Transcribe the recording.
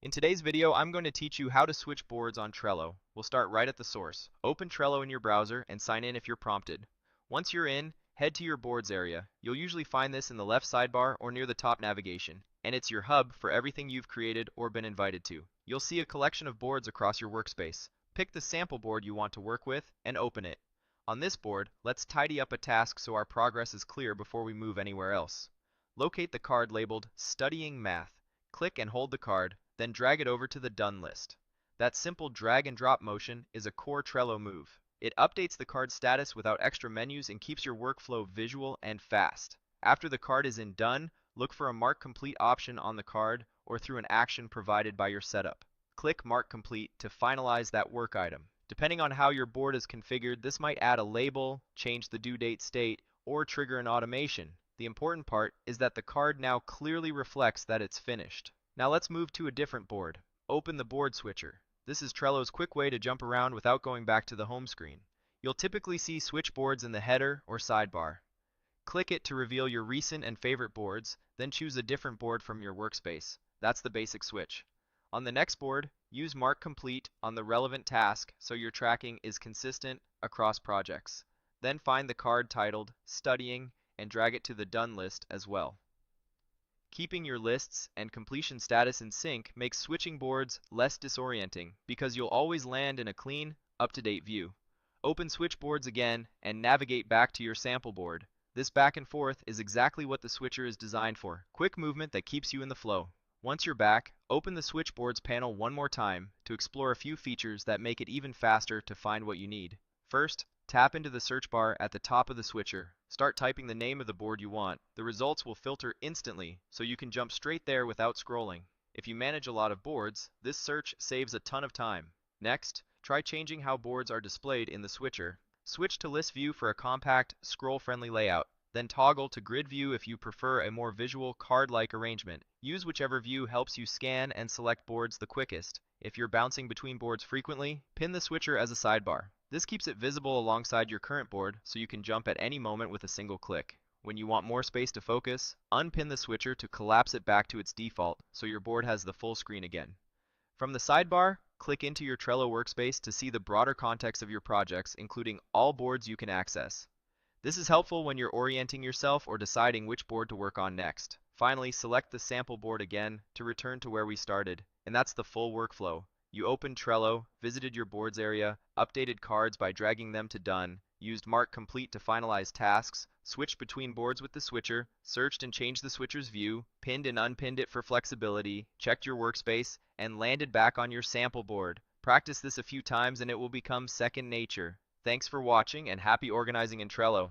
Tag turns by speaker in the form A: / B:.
A: In today's video, I'm going to teach you how to switch boards on Trello. We'll start right at the source. Open Trello in your browser and sign in if you're prompted. Once you're in, head to your boards area. You'll usually find this in the left sidebar or near the top navigation, and it's your hub for everything you've created or been invited to. You'll see a collection of boards across your workspace. Pick the sample board you want to work with and open it. On this board, let's tidy up a task so our progress is clear before we move anywhere else. Locate the card labeled Studying Math. Click and hold the card, then drag it over to the Done list. That simple drag and drop motion is a core Trello move. It updates the card's status without extra menus and keeps your workflow visual and fast. After the card is in Done, look for a Mark Complete option on the card or through an action provided by your setup. Click Mark Complete to finalize that work item. Depending on how your board is configured, this might add a label, change the due date state, or trigger an automation. The important part is that the card now clearly reflects that it's finished. Now let's move to a different board. Open the board switcher. This is Trello's quick way to jump around without going back to the home screen. You'll typically see switch boards in the header or sidebar. Click it to reveal your recent and favorite boards, then choose a different board from your workspace. That's the basic switch. On the next board, use Mark Complete on the relevant task so your tracking is consistent across projects. Then find the card titled Studying and drag it to the Done list as well. Keeping your lists and completion status in sync makes switching boards less disorienting because you'll always land in a clean, up-to-date view. Open switch boards again and navigate back to your sample board. This back and forth is exactly what the switcher is designed for. Quick movement that keeps you in the flow. Once you're back, open the switchboards panel one more time to explore a few features that make it even faster to find what you need. First, tap into the search bar at the top of the switcher. Start typing the name of the board you want. The results will filter instantly, so you can jump straight there without scrolling. If you manage a lot of boards, this search saves a ton of time. Next, try changing how boards are displayed in the switcher. Switch to list view for a compact, scroll-friendly layout. Then toggle to grid view if you prefer a more visual, card-like arrangement. Use whichever view helps you scan and select boards the quickest. If you're bouncing between boards frequently, pin the switcher as a sidebar. This keeps it visible alongside your current board so you can jump at any moment with a single click. When you want more space to focus, unpin the switcher to collapse it back to its default so your board has the full screen again. From the sidebar, click into your Trello workspace to see the broader context of your projects, including all boards you can access. This is helpful when you're orienting yourself or deciding which board to work on next. Finally, select the sample board again to return to where we started, and that's the full workflow. You opened Trello, visited your boards area, updated cards by dragging them to Done, used Mark Complete to finalize tasks, switched between boards with the switcher, searched and changed the switcher's view, pinned and unpinned it for flexibility, checked your workspace, and landed back on your sample board. Practice this a few times and it will become second nature. Thanks for watching and happy organizing in Trello.